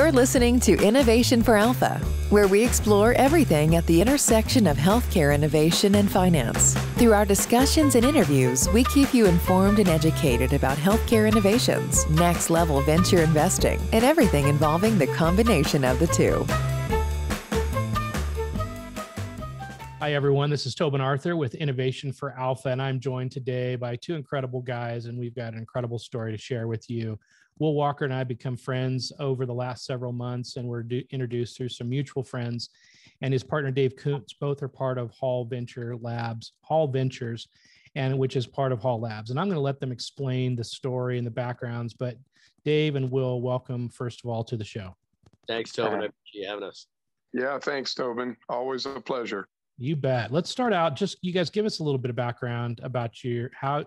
You're listening to Innovation4Alpha, where we explore everything at the intersection of healthcare innovation and finance. Through our discussions and interviews, we keep you informed and educated about healthcare innovations, next-level venture investing, and everything involving the combination of the two. Hi, everyone. This is Tobin Arthur with Innovation4Alpha, and I'm joined today by two incredible guys, and we've got an incredible story to share with you. Will Walker and I become friends over the last several months, and we're introduced through some mutual friends. And his partner, Dave Kuntz, both are part of Hall Ventures, and which is part of Hall Labs. And I'm going to let them explain the story and the backgrounds. But Dave and Will, welcome, first of all, to the show. Thanks, Tobin. I appreciate you having us. Yeah, thanks, Tobin. Always a pleasure. You bet. Let's start out. Just you guys give us a little bit of background about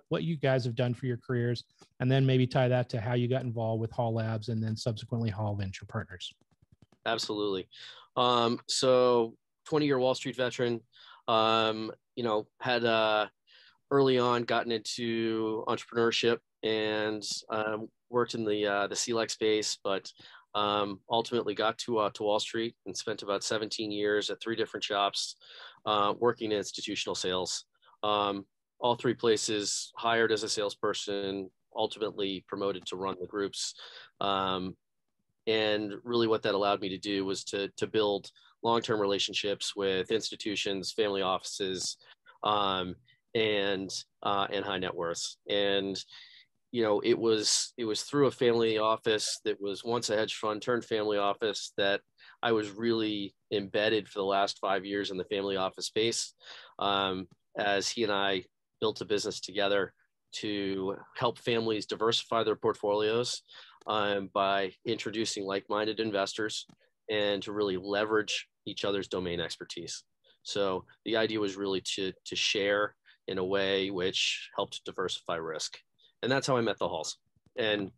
what you guys have done for your careers, and then maybe tie that to how you got involved with Hall Labs and then subsequently Hall Venture Partners. Absolutely. So 20-year Wall Street veteran, had early on gotten into entrepreneurship and worked in the CLEC space, but ultimately got to Wall Street and spent about 17 years at 3 different shops, working in institutional sales. All 3 places hired as a salesperson, ultimately promoted to run the groups. And really what that allowed me to do was to build long-term relationships with institutions, family offices, and high net worths. And it was through a family office that was once a hedge fund turned family office that I was really embedded for the last 5 years in the family office space, as he and I built a business together to help families diversify their portfolios by introducing like-minded investors and to really leverage each other's domain expertise. So the idea was really to share in a way which helped diversify risk. And that's how I met the Halls. And,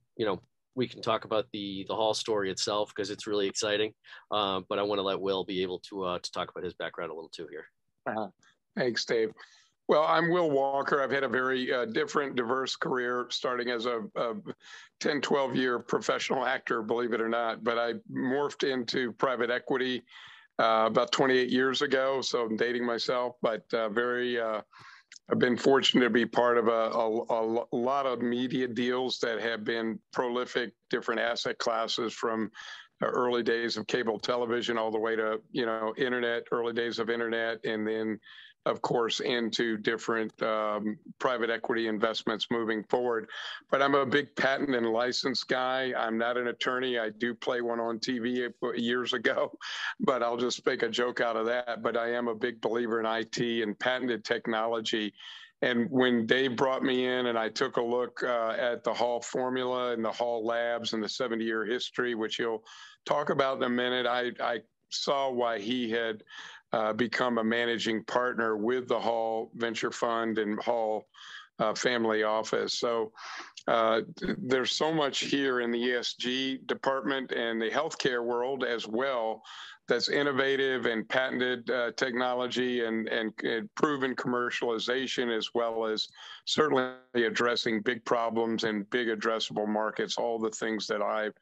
we can talk about the Hall story itself because it's really exciting. But I want to let Will be able to talk about his background a little too here. Thanks, Dave. Well, I'm Will Walker. I've had a very different, diverse career, starting as a 10, 12-year professional actor, believe it or not. But I morphed into private equity about 28 years ago. So I'm dating myself, but I've been fortunate to be part of a lot of media deals that have been prolific, different asset classes from the early days of cable television all the way to, internet, early days of internet, and then, of course, into different private equity investments moving forward. But I'm a big patent and license guy. I'm not an attorney. I do play one on TV years ago, but I'll just make a joke out of that. But I am a big believer in IT and patented technology. And when Dave brought me in and I took a look at the Hall formula and the Hall Labs and the 70-year history, which he'll talk about in a minute, I saw why he had become a managing partner with the Hall Venture Fund and Hall Family Office. So there's so much here in the ESG department and the healthcare world as well that's innovative and patented technology and proven commercialization, as well as certainly addressing big problems and big addressable markets, all the things that I've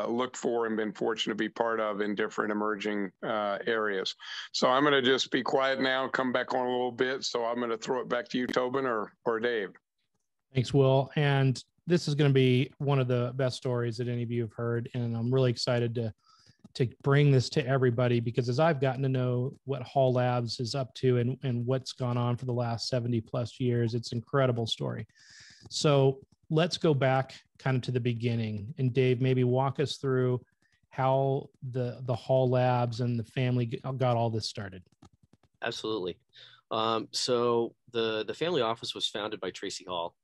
looked for and been fortunate to be part of in different emerging areas. So I'm going to just be quiet now, come back on a little bit. So I'm going to throw it back to you, Tobin or Dave. Thanks, Will. And this is going to be one of the best stories that any of you have heard. And I'm really excited to bring this to everybody, because as I've gotten to know what Hall Labs is up to and what's gone on for the last 70 plus years, it's an incredible story. So let's go back kind of to the beginning. And Dave, maybe walk us through how the Hall Labs and the family got all this started. Absolutely. So the family office was founded by Tracy Hall.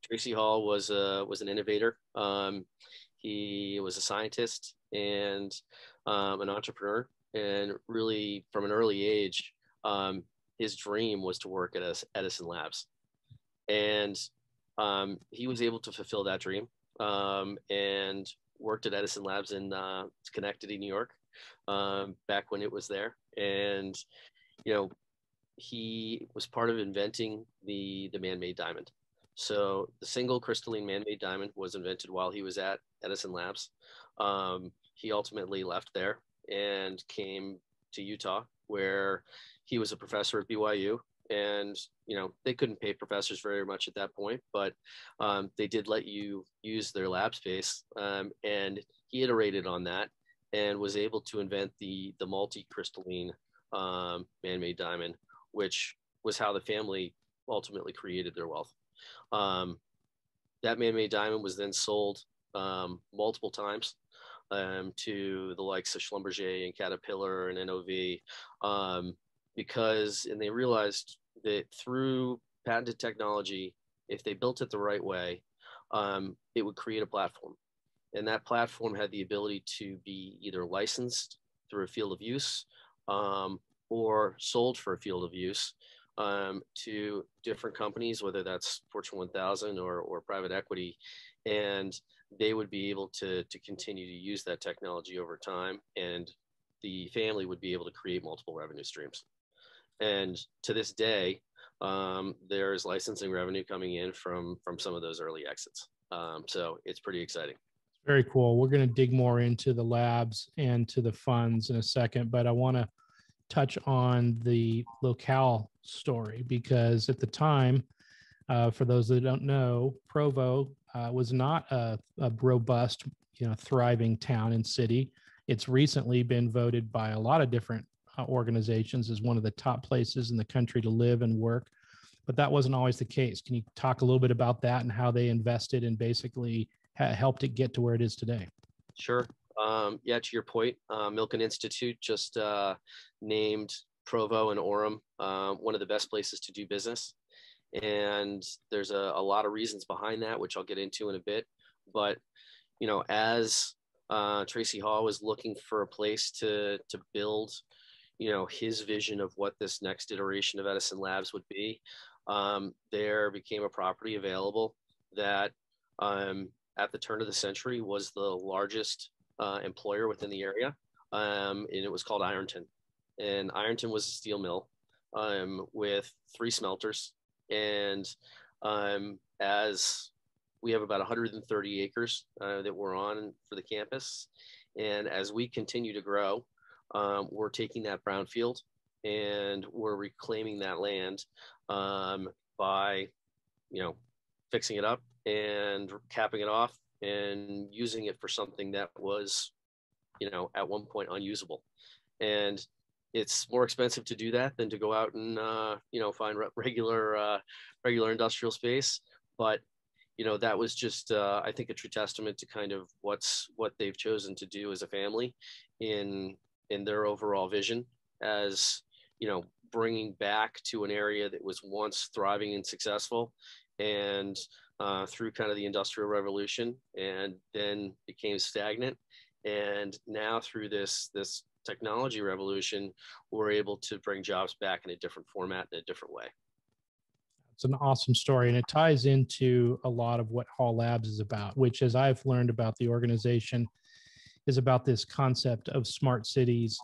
Tracy Hall was an innovator. He was a scientist and an entrepreneur. And really, from an early age, his dream was to work at Edison Labs. And he was able to fulfill that dream and worked at Edison Labs in Schenectady, New York, back when it was there. And, he was part of inventing the man-made diamond. So the single crystalline man-made diamond was invented while he was at Edison Labs. He ultimately left there and came to Utah, where he was a professor at BYU. And, they couldn't pay professors very much at that point, but they did let you use their lab space. And he iterated on that and was able to invent the multi-crystalline man-made diamond, which was how the family ultimately created their wealth. That man-made diamond was then sold multiple times to the likes of Schlumberger and Caterpillar and NOV, and they realized that through patented technology, if they built it the right way, it would create a platform. And that platform had the ability to be either licensed through a field of use or sold for a field of use to different companies, whether that's Fortune 1000 or private equity. And they would be able to continue to use that technology over time, and the family would be able to create multiple revenue streams. And to this day, there's licensing revenue coming in from some of those early exits. So it's pretty exciting. Very cool. We're going to dig more into the labs and to the funds in a second, but I want to touch on the locale story, because at the time, for those that don't know, Provo was not a robust, thriving town and city. It's recently been voted by a lot of different organizations as one of the top places in the country to live and work, but that wasn't always the case. Can you talk a little bit about that and how they invested and basically helped it get to where it is today? Sure. To your point, Milken Institute just named Provo and Orem one of the best places to do business. And there's a lot of reasons behind that, which I'll get into in a bit. But, as Tracy Hall was looking for a place to build, his vision of what this next iteration of Edison Labs would be, there became a property available that at the turn of the century was the largest employer within the area. And it was called Ironton. And Ironton was a steel mill with 3 smelters. And as we have about 130 acres that we're on for the campus. And as we continue to grow, we're taking that brownfield and we're reclaiming that land by, fixing it up and capping it off and using it for something that was, at one point unusable. And it's more expensive to do that than to go out and, find regular industrial space. But, that was just, I think, a true testament to kind of what they've chosen to do as a family in their overall vision as, bringing back to an area that was once thriving and successful, and through kind of the Industrial Revolution, and then became stagnant. And now through this technology revolution, we're able to bring jobs back in a different format, in a different way. It's an awesome story, and it ties into a lot of what Hall Labs is about, which, as I've learned about the organization, is about this concept of smart cities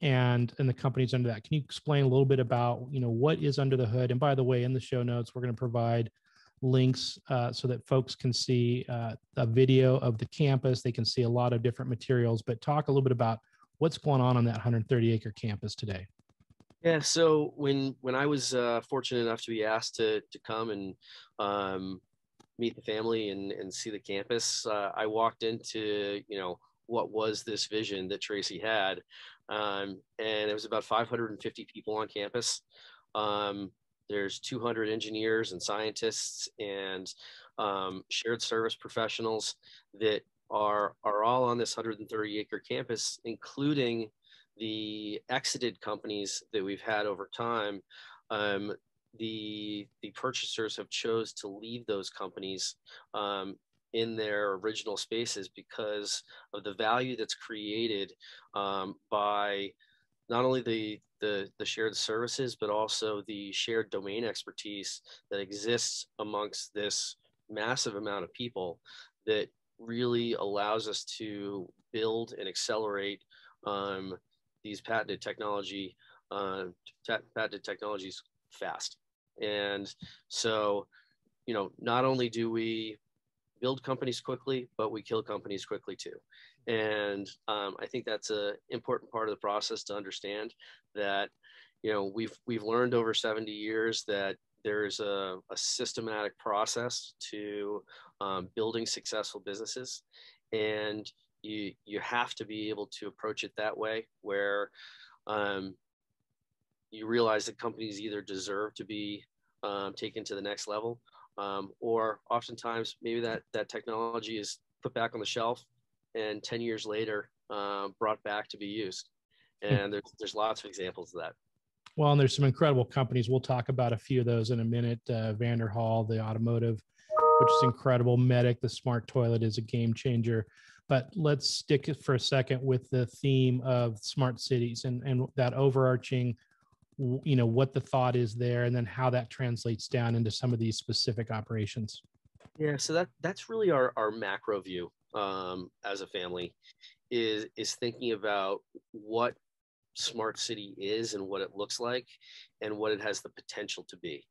and the companies under that. Can you explain a little bit about, what is under the hood? And by the way, in the show notes, we're going to provide links so that folks can see a video of the campus. They can see a lot of different materials, but talk a little bit about what's going on that 130-acre campus today. Yeah, so when I was fortunate enough to be asked to come and meet the family and see the campus, I walked into, what was this vision that Tracy had. And it was about 550 people on campus. There's 200 engineers and scientists and shared service professionals that are all on this 130-acre campus, including the exited companies that we've had over time. The purchasers have chose to leave those companies in their original spaces because of the value that's created by not only the shared services, but also the shared domain expertise that exists amongst this massive amount of people that really allows us to build and accelerate these patented technologies fast. And so not only do we build companies quickly, but we kill companies quickly too. And I think that's an important part of the process to understand that, we've learned over 70 years that there's a systematic process to building successful businesses. And you have to be able to approach it that way, where you realize that companies either deserve to be taken to the next level, or oftentimes maybe that technology is put back on the shelf and 10 years later brought back to be used. And there's lots of examples of that. Well, and there's some incredible companies. We'll talk about a few of those in a minute. Vanderhall, the automotive, which is incredible. Medic, the smart toilet, is a game changer. But let's stick for a second with the theme of smart cities and that overarching, what the thought is there, and then how that translates down into some of these specific operations. Yeah, so that's really our macro view as a family is thinking about what smart city is and what it looks like and what it has the potential to be.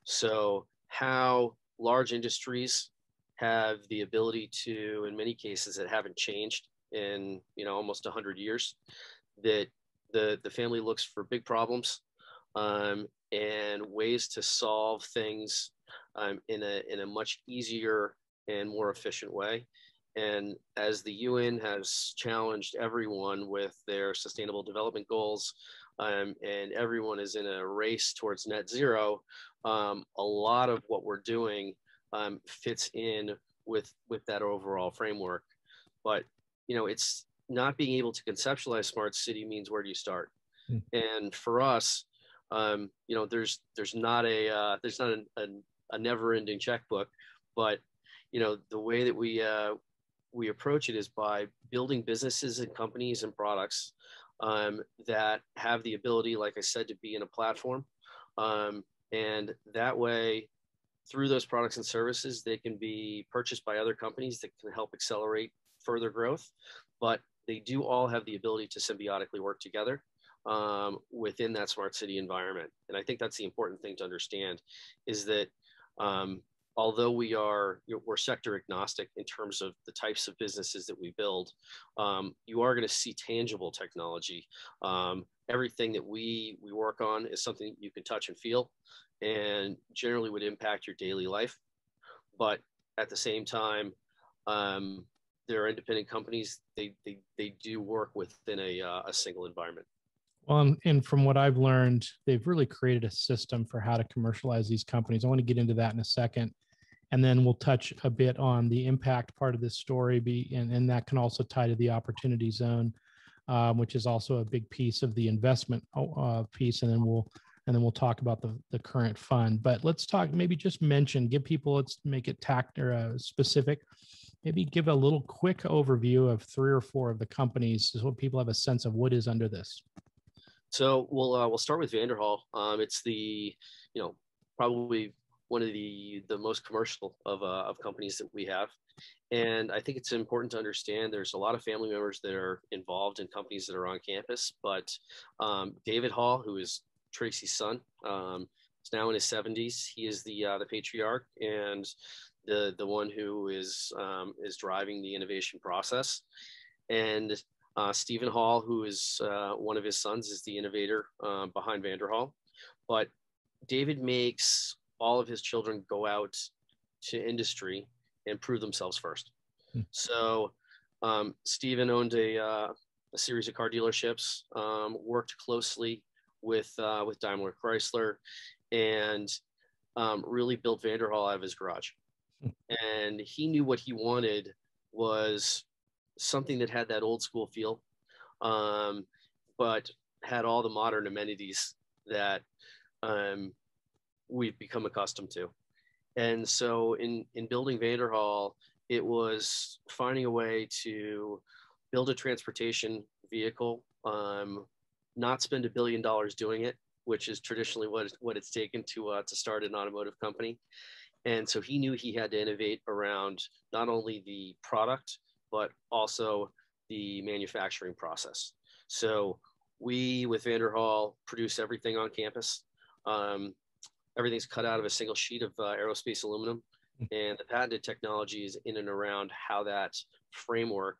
So how large industries have the ability to, in many cases that haven't changed in almost 100 years, that the family looks for big problems and ways to solve things in a much easier and more efficient way. And as the UN has challenged everyone with their sustainable development goals, and everyone is in a race towards net zero, a lot of what we're doing fits in with that overall framework. But it's not being able to conceptualize smart city means, where do you start? And for us, there's not a never-ending checkbook, but the way that we approach it is by building businesses and companies and products that have the ability, like I said, to be in a platform. And that way, through those products and services, they can be purchased by other companies that can help accelerate further growth. But they do all have the ability to symbiotically work together within that smart city environment. And I think that's the important thing to understand, is that although we're sector agnostic in terms of the types of businesses that we build, you are going to see tangible technology. Everything that we work on is something you can touch and feel, and generally would impact your daily life. But at the same time, they're independent companies. They do work within a single environment. Well, and from what I've learned, they've really created a system for how to commercialize these companies. I want to get into that in a second. And then we'll touch a bit on the impact part of this story, and that can also tie to the opportunity zone, which is also a big piece of the investment piece. And then we'll talk about the current fund. But let's talk, maybe just give people, let's make it specific. Maybe give a little quick overview of 3 or 4 of the companies, so people have a sense of what is under this. So we'll start with Vanderhall. It's probably one of the most commercial of companies that we have. And I think it's important to understand there's a lot of family members that are involved in companies that are on campus, but David Hall, who is Tracy's son, is now in his 70s. He is the patriarch and the one who is driving the innovation process. And Stephen Hall, who is one of his sons, is the innovator behind Vanderhall. But David makes all of his children go out to industry and prove themselves first. So Stephen owned a series of car dealerships, worked closely with Daimler Chrysler, and really built Vanderhall out of his garage. And he knew what he wanted was something that had that old school feel, but had all the modern amenities that we've become accustomed to. And so in building Vanderhall, it was finding a way to build a transportation vehicle, not spend $1 billion doing it, which is traditionally what it's taken to start an automotive company. And so he knew he had to innovate around not only the product, but also the manufacturing process. So we, with Vanderhall, produce everything on campus. everything's cut out of a single sheet of aerospace aluminum. And the patented technology is in and around how that framework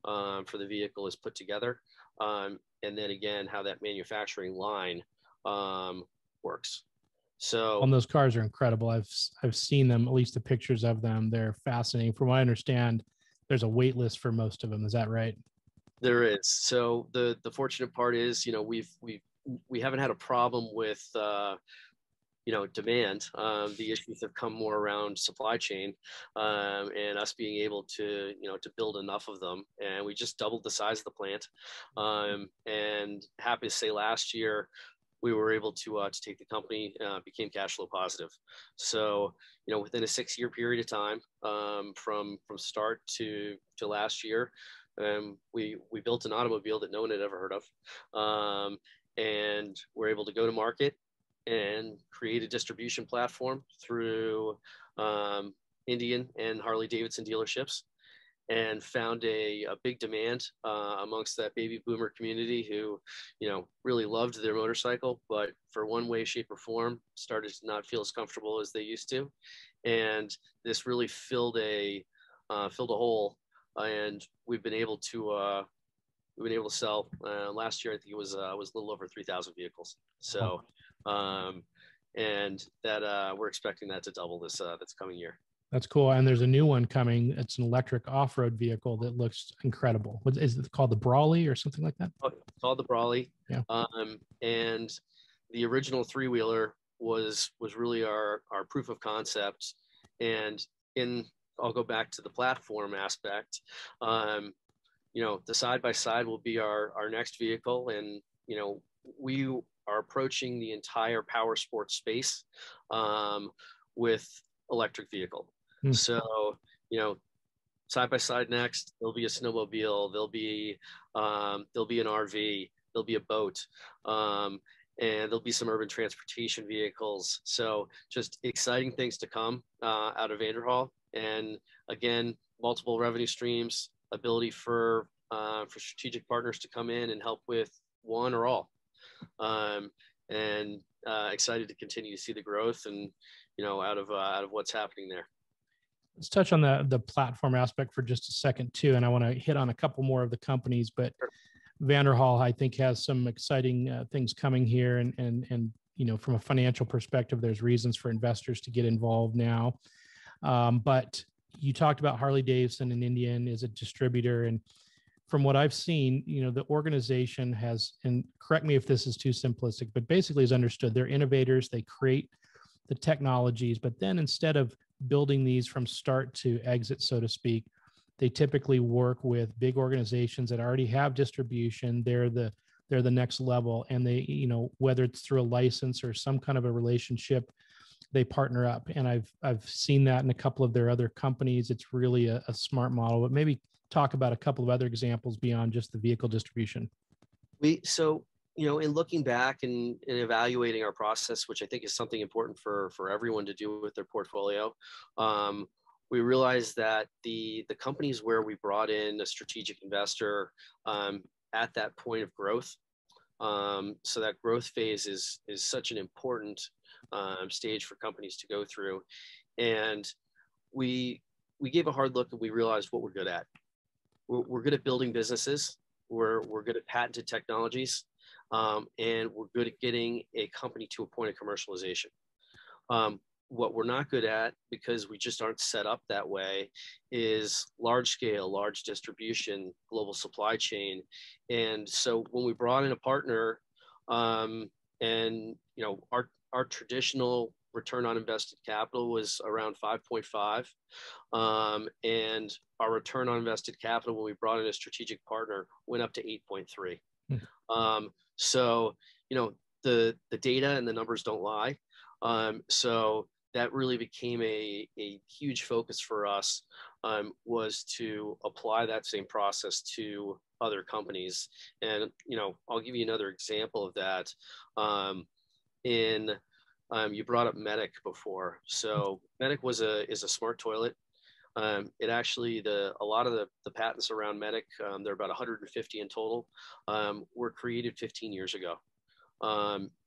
for the vehicle is put together. And then again, how that manufacturing line works. So those cars are incredible. I've seen them, at least the pictures of them. They're fascinating. From what I understand, there's a wait list for most of them. Is that right? There is. So the fortunate part is, we haven't had a problem with demand. The issues have come more around supply chain and us being able to build enough of them. And we just doubled the size of the plant. And happy to say last year, we were able to take the company, became cash flow positive. So, within a 6-year period of time, from start to last year, we built an automobile that no one had ever heard of. And we're able to go to market and create a distribution platform through Indian and Harley Davidson dealerships, and found a big demand amongst that baby boomer community who, really loved their motorcycle, but for one way, shape, or form, started to not feel as comfortable as they used to. And this really filled a hole, and we've been able to sell last year. I think it was a little over 3,000 vehicles. So, and that we're expecting that to double this coming year. That's cool. And there's a new one coming. It's an electric off-road vehicle that looks incredible. What is it called? The Brawley or something like that? It's called the Brawley. Yeah. And the original three-wheeler was really our proof of concept. And I'll go back to the platform aspect. The side-by-side will be our next vehicle. And, we are approaching the entire power sports space with electric vehicle. So, side by side next, there'll be a snowmobile, there'll be an RV, there'll be a boat, and there'll be some urban transportation vehicles. So just exciting things to come out of Vanderhall. And again, multiple revenue streams, ability for strategic partners to come in and help with one or all. And excited to continue to see the growth and, out of what's happening there. Let's touch on the platform aspect for just a second too. And I want to hit on a couple more of the companies, but sure. Vanderhall, I think, has some exciting things coming here. And from a financial perspective, there's reasons for investors to get involved now. But you talked about Harley Davidson and Indian as a distributor. And from what I've seen, the organization has, and correct me if this is too simplistic, but basically is understood. They're innovators. They create the technologies, but then instead of building these from start to exit, so to speak, they typically work with big organizations that already have distribution. They're the next level, and they, whether it's through a license or some kind of a relationship, they partner up. And I've seen that in a couple of their other companies. It's really a smart model. But maybe talk about a couple of other examples beyond just the vehicle distribution. In looking back and evaluating our process, which I think is something important for everyone to do with their portfolio, we realized that the companies where we brought in a strategic investor at that point of growth, so that growth phase is such an important stage for companies to go through. And we gave a hard look and we realized what we're good at. We're good at building businesses. We're good at patented technologies. And we're good at getting a company to a point of commercialization. What we're not good at, because we just aren't set up that way, is large scale, large distribution, global supply chain. And so when we brought in a partner, and our traditional return on invested capital was around 5.5, and our return on invested capital when we brought in a strategic partner went up to 8.3. So, the data and the numbers don't lie. So that really became a huge focus for us, was to apply that same process to other companies. And, I'll give you another example of that. You brought up Medic before. So Medic is a smart toilet. It actually, a lot of the patents around Medic, there are about 150 in total, were created 15 years ago.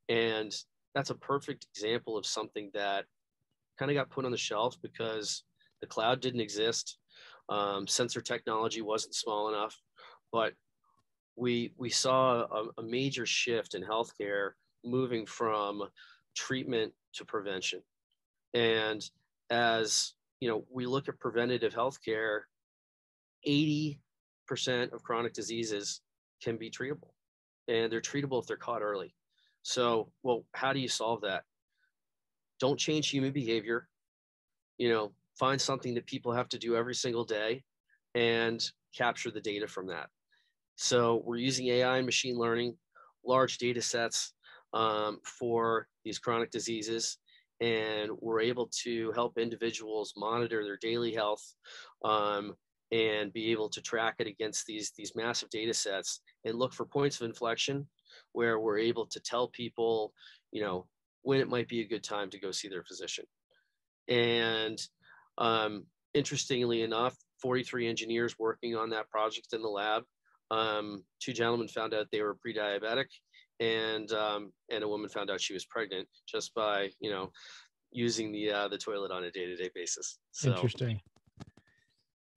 And that's a perfect example of something that kind of got put on the shelf because the cloud didn't exist. Sensor technology wasn't small enough, but we saw a major shift in healthcare moving from treatment to prevention. And as you know, we look at preventative healthcare, 80% of chronic diseases can be treatable, and they're treatable if they're caught early. So, well, how do you solve that? Don't change human behavior. You know, find something that people have to do every single day and capture the data from that. So we're using AI and machine learning, large data sets for these chronic diseases, and we're able to help individuals monitor their daily health and be able to track it against these massive data sets and look for points of inflection where we're able to tell people, you know, when it might be a good time to go see their physician. And interestingly enough, 43 engineers working on that project in the lab. 2 gentlemen found out they were pre-diabetic, and a woman found out she was pregnant just by, you know, using the toilet on a day-to-day basis. So. Interesting.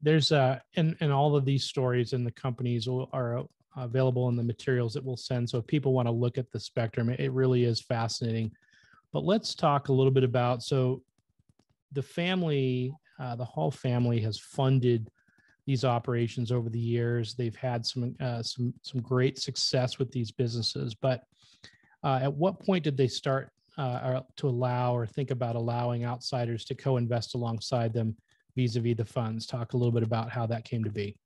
There's and all of these stories and the companies are available in the materials that we'll send. So if people want to look at the spectrum, it really is fascinating. But let's talk a little bit about, so the family, the Hall family has funded these operations over the years. They've had some great success with these businesses. But at what point did they start to allow or think about allowing outsiders to co-invest alongside them vis-a-vis the funds? Talk a little bit about how that came to be.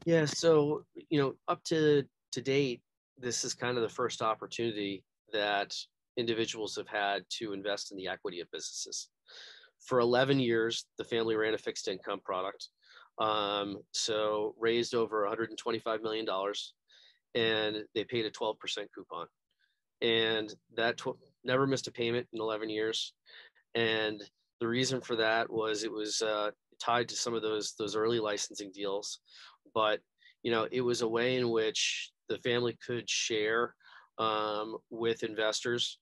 Yeah, so, you know, up to date, this is kind of the first opportunity that individuals have had to invest in the equity of businesses. For 11 years, the family ran a fixed income product. So raised over $125 million, and they paid a 12% coupon. And that never missed a payment in 11 years. And the reason for that was it was tied to some of those early licensing deals. But, you know, it was a way in which the family could share with investors,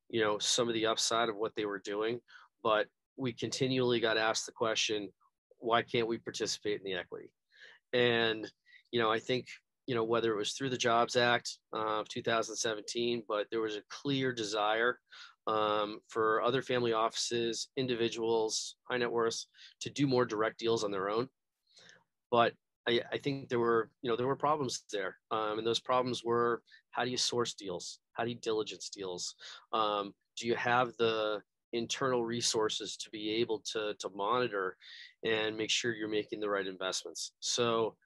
you know, some of the upside of what they were doing. But we continually got asked the question, why can't we participate in the equity? And, you know, I think, you know, whether it was through the Jobs Act of 2017, but there was a clear desire for other family offices, individuals, high net worths to do more direct deals on their own. But I think there were problems there. And those problems were, how do you source deals? How do you diligence deals? Do you have the internal resources to be able to monitor and make sure you're making the right investments? So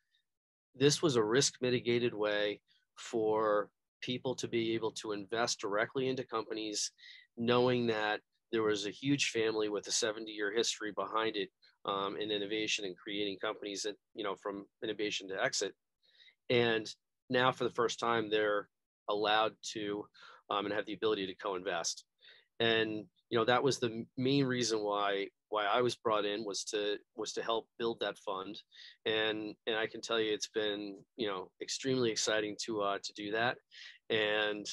this was a risk mitigated way for people to be able to invest directly into companies, knowing that there was a huge family with a 70-year history behind it in innovation and creating companies that, you know, from innovation to exit. And now for the first time, they're allowed to and have the ability to co-invest. And, you know, that was the main reason why I was brought in, was to help build that fund. And I can tell you, it's been, you know, extremely exciting to do that. And,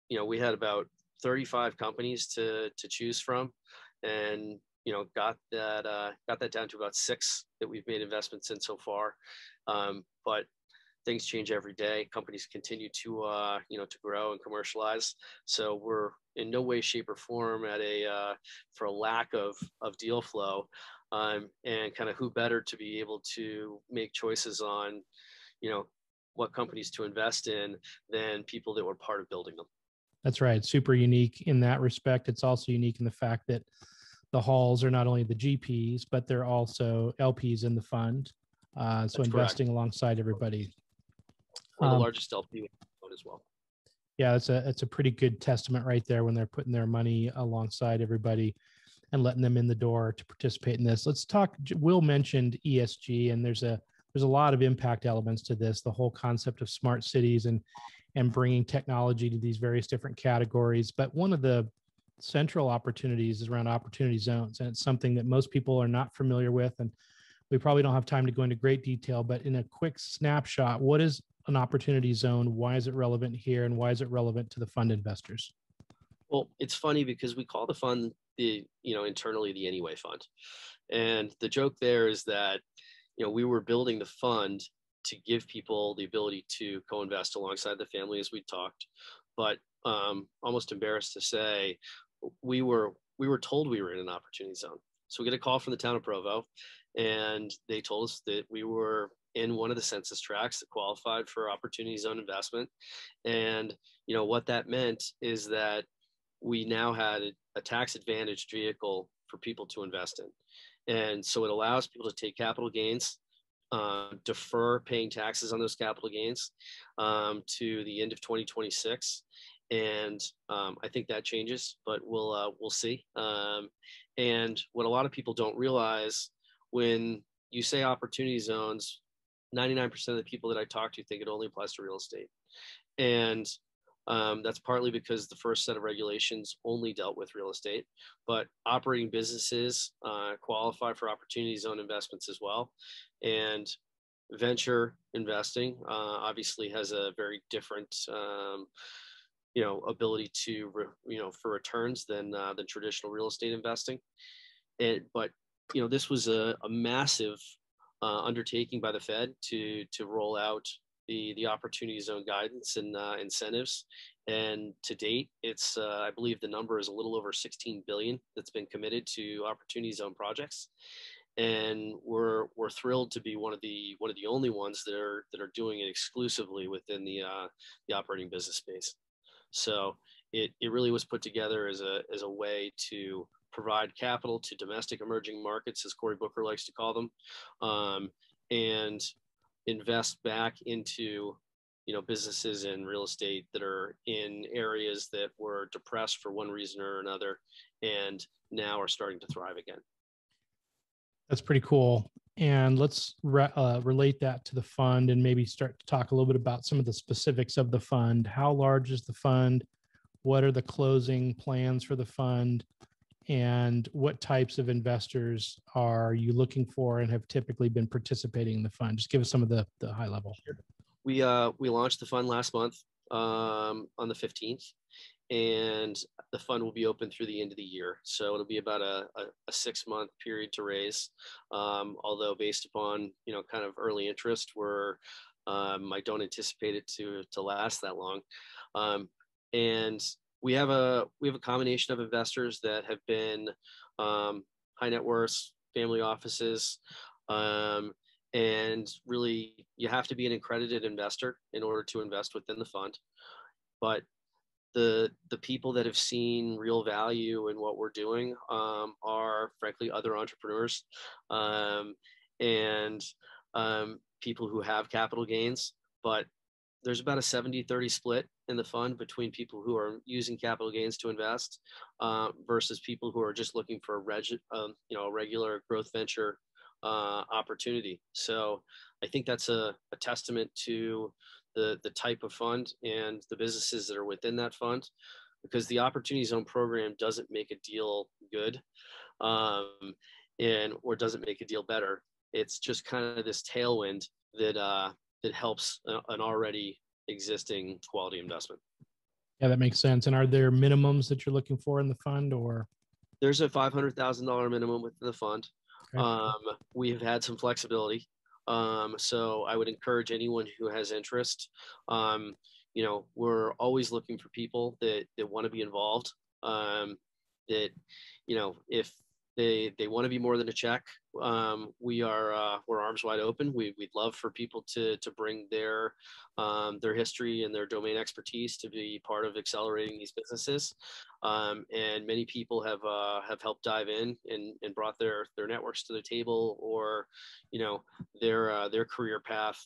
you know, we had about 35 companies to choose from, and, you know, got that down to about 6 that we've made investments in so far. But things change every day. Companies continue to, you know, to grow and commercialize. So we're in no way, shape, or form for a lack of deal flow, and kind of who better to be able to make choices on, you know, what companies to invest in than people that were part of building them. That's right. Super unique in that respect. It's also unique in the fact that the Halls are not only the GPs, but they're also LPs in the fund. So That's investing correct. Alongside everybody. We're the largest LP as well. Yeah, it's a pretty good testament right there when they're putting their money alongside everybody and letting them in the door to participate in this. Let's talk. Will mentioned ESG, and there's a lot of impact elements to this. The whole concept of smart cities and bringing technology to these various different categories. But one of the central opportunities is around opportunity zones, and it's something that most people are not familiar with. And we probably don't have time to go into great detail, but in a quick snapshot, what is an opportunity zone? Why is it relevant here? And why is it relevant to the fund investors? Well, it's funny because we call the fund internally the Anyway Fund. And the joke there is that, we were building the fund to give people the ability to co-invest alongside the family, as we talked. But almost embarrassed to say, we were told we were in an opportunity zone. So we get a call from the town of Provo, and they told us that we were in one of the census tracts that qualified for opportunity zone investment. And what that meant is that we now had a tax advantaged vehicle for people to invest in. And so it allows people to take capital gains, defer paying taxes on those capital gains to the end of 2026. And I think that changes, but we'll see. And what a lot of people don't realize, when you say opportunity zones, 99% of the people that I talk to think it only applies to real estate. And that's partly because the first set of regulations only dealt with real estate, but operating businesses qualify for opportunity zone investments as well. And venture investing obviously has a very different ability to for returns than traditional real estate investing. But this was a massive undertaking by the Fed to roll out the opportunity zone guidance and incentives. And to date, it's I believe the number is a little over 16 billion that's been committed to opportunity zone projects. And we're thrilled to be one of the only ones that are doing it exclusively within the operating business space. So it really was put together as a way to provide capital to domestic emerging markets, as Cory Booker likes to call them, and invest back into businesses and real estate that are in areas that were depressed for one reason or another, and now are starting to thrive again. That's pretty cool. And let's relate that to the fund and maybe start to talk a little bit about some of the specifics of the fund. How large is the fund? What are the closing plans for the fund? And what types of investors are you looking for and have typically been participating in the fund? Just give us some of the high level. We launched the fund last month on the 15th, and the fund will be open through the end of the year. So it'll be about a 6-month period to raise. Although based upon kind of early interest, I don't anticipate it to last that long. And we have a combination of investors that have been high net worth, family offices, and really you have to be an accredited investor in order to invest within the fund. But the people that have seen real value in what we're doing are frankly other entrepreneurs and people who have capital gains. But there's about a 70-30 split in the fund between people who are using capital gains to invest versus people who are just looking for a regular growth venture opportunity. So I think that's a testament to the type of fund and the businesses that are within that fund, because the Opportunity Zone program doesn't make a deal good or doesn't make a deal better. It's just kind of this tailwind that helps an already existing quality investment. Yeah, that makes sense. And are there minimums that you're looking for in the fund, or? There's a $500,000 minimum within the fund. Okay. We've had some flexibility. So I would encourage anyone who has interest. We're always looking for people that want to be involved. That, if they want to be more than a check, we're arms wide open. We'd love for people to bring their history and their domain expertise to be part of accelerating these businesses. And many people have helped dive in and brought their networks to the table, or their career path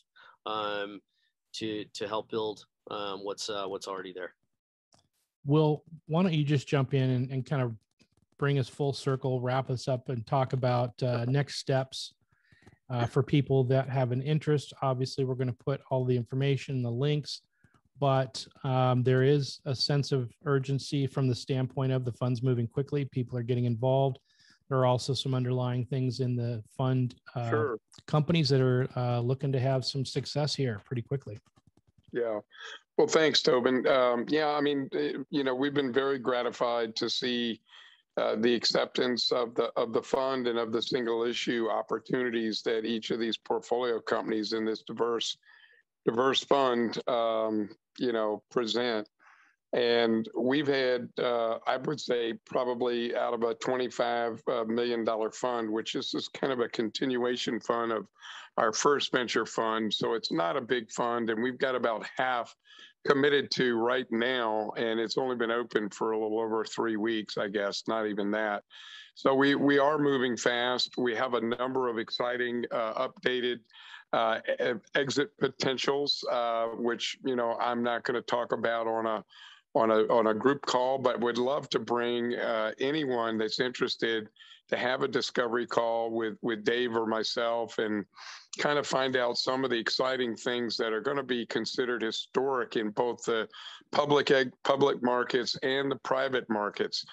to help build what's already there. Will, why don't you just jump in and kind of bring us full circle, wrap us up, and talk about next steps for people that have an interest. Obviously, we're going to put all the information, the links, but there is a sense of urgency from the standpoint of the funds moving quickly. People are getting involved. There are also some underlying things in the fund companies that are looking to have some success here pretty quickly. Yeah. Well, thanks, Tobin. Yeah, I mean, we've been very gratified to see the acceptance of the fund and of the single issue opportunities that each of these portfolio companies in this diverse fund, present. And we've had, I would say, probably out of a $25 million fund, which is kind of a continuation fund of our first venture fund. So it's not a big fund, and we've got about half committed to right now, and it's only been open for a little over 3 weeks, I guess, not even that. So we are moving fast. We have a number of exciting updated exit potentials, which I'm not going to talk about on a group call, but would love to bring anyone that's interested to have a discovery call with Dave or myself and kind of find out some of the exciting things that are going to be considered historic in both the public markets and the private markets.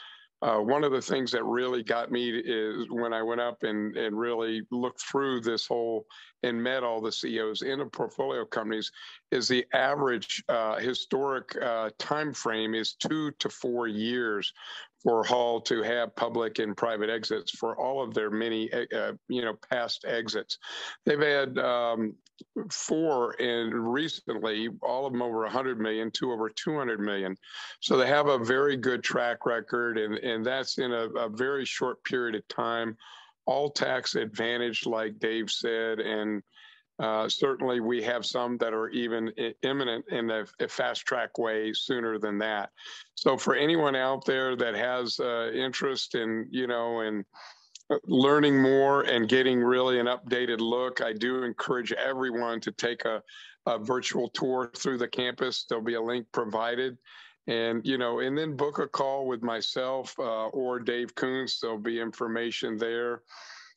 One of the things that really got me is when I went up and really looked through this whole and met all the CEOs in the portfolio companies is the average historic time frame is 2 to 4 years for Hall to have public and private exits for all of their many, past exits. They've had 4 and recently, all of them over 100 million, 2 over 200 million. So they have a very good track record, and that's in a very short period of time, all tax advantaged, like Dave said, and certainly we have some that are even imminent in a fast track way sooner than that. So for anyone out there that has interest in, in learning more and getting really an updated look, I do encourage everyone to take a virtual tour through the campus. There'll be a link provided. And, and then book a call with myself or Dave Kuntz. There'll be information there.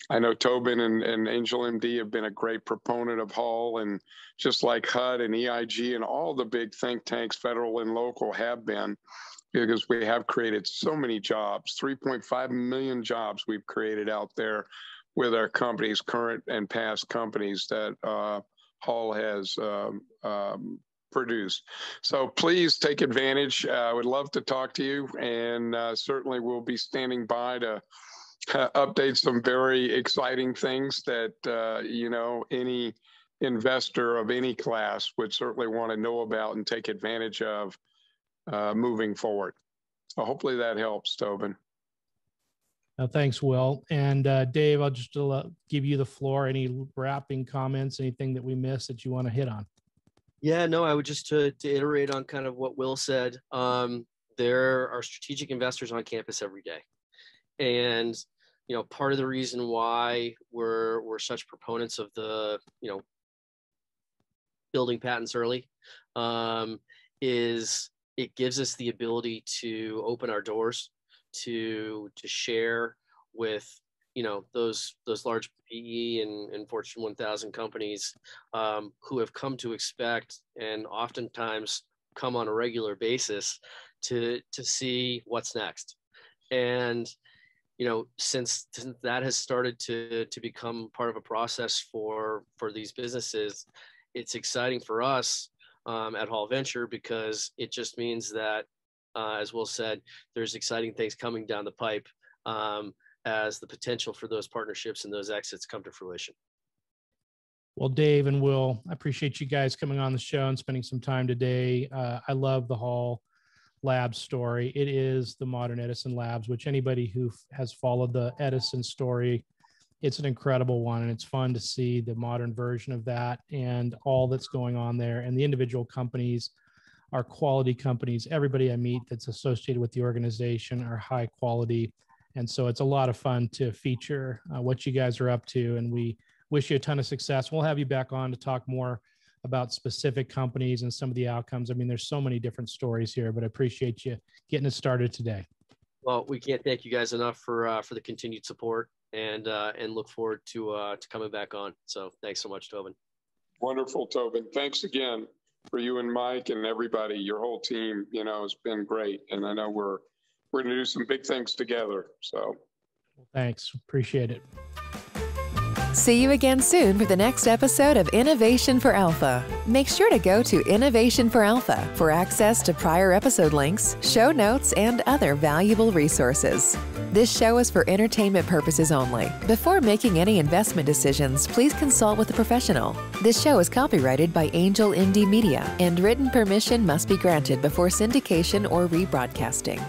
I know Tobin and Angel MD have been a great proponent of Hall, and just like HUD and EIG and all the big think tanks, federal and local, have been, because we have created so many jobs, 3.5 million jobs we've created out there with our companies, current and past companies that Hall has produced. So please take advantage. I would love to talk to you, and certainly we'll be standing by to update some very exciting things that, any investor of any class would certainly want to know about and take advantage of moving forward. So hopefully that helps, Tobin. Thanks, Will. And Dave, I'll just give you the floor. Any wrapping comments, anything that we missed that you want to hit on? Yeah, no, I would just to iterate on kind of what Will said. There are strategic investors on campus every day. And, part of the reason why we're such proponents of the, building patents early is it gives us the ability to open our doors to share with, those large PE and Fortune 1000 companies who have come to expect and oftentimes come on a regular basis to see what's next. And, since that has started to become part of a process for these businesses, it's exciting for us at Hall Venture, because it just means that, as Will said, there's exciting things coming down the pipe as the potential for those partnerships and those exits come to fruition. Well, Dave and Will, I appreciate you guys coming on the show and spending some time today. I love the Hall Labs story. It is the modern Edison Labs, which anybody who has followed the Edison story, it's an incredible one. And it's fun to see the modern version of that and all that's going on there. And the individual companies are quality companies. Everybody I meet that's associated with the organization are high quality. And so it's a lot of fun to feature what you guys are up to. And we wish you a ton of success. We'll have you back on to talk more about specific companies and some of the outcomes. I mean, there's so many different stories here, but I appreciate you getting it started today. Well, we can't thank you guys enough for the continued support, and look forward to coming back on. So thanks so much, Tobin. Wonderful, Tobin. Thanks again for you and Mike and everybody. Your whole team, has been great. And I know we're going to do some big things together. So thanks. Appreciate it. See you again soon for the next episode of Innovation for Alpha. Make sure to go to Innovation4Alpha for access to prior episode links, show notes, and other valuable resources. This show is for entertainment purposes only. Before making any investment decisions, please consult with a professional. This show is copyrighted by Angel MD Media, and written permission must be granted before syndication or rebroadcasting.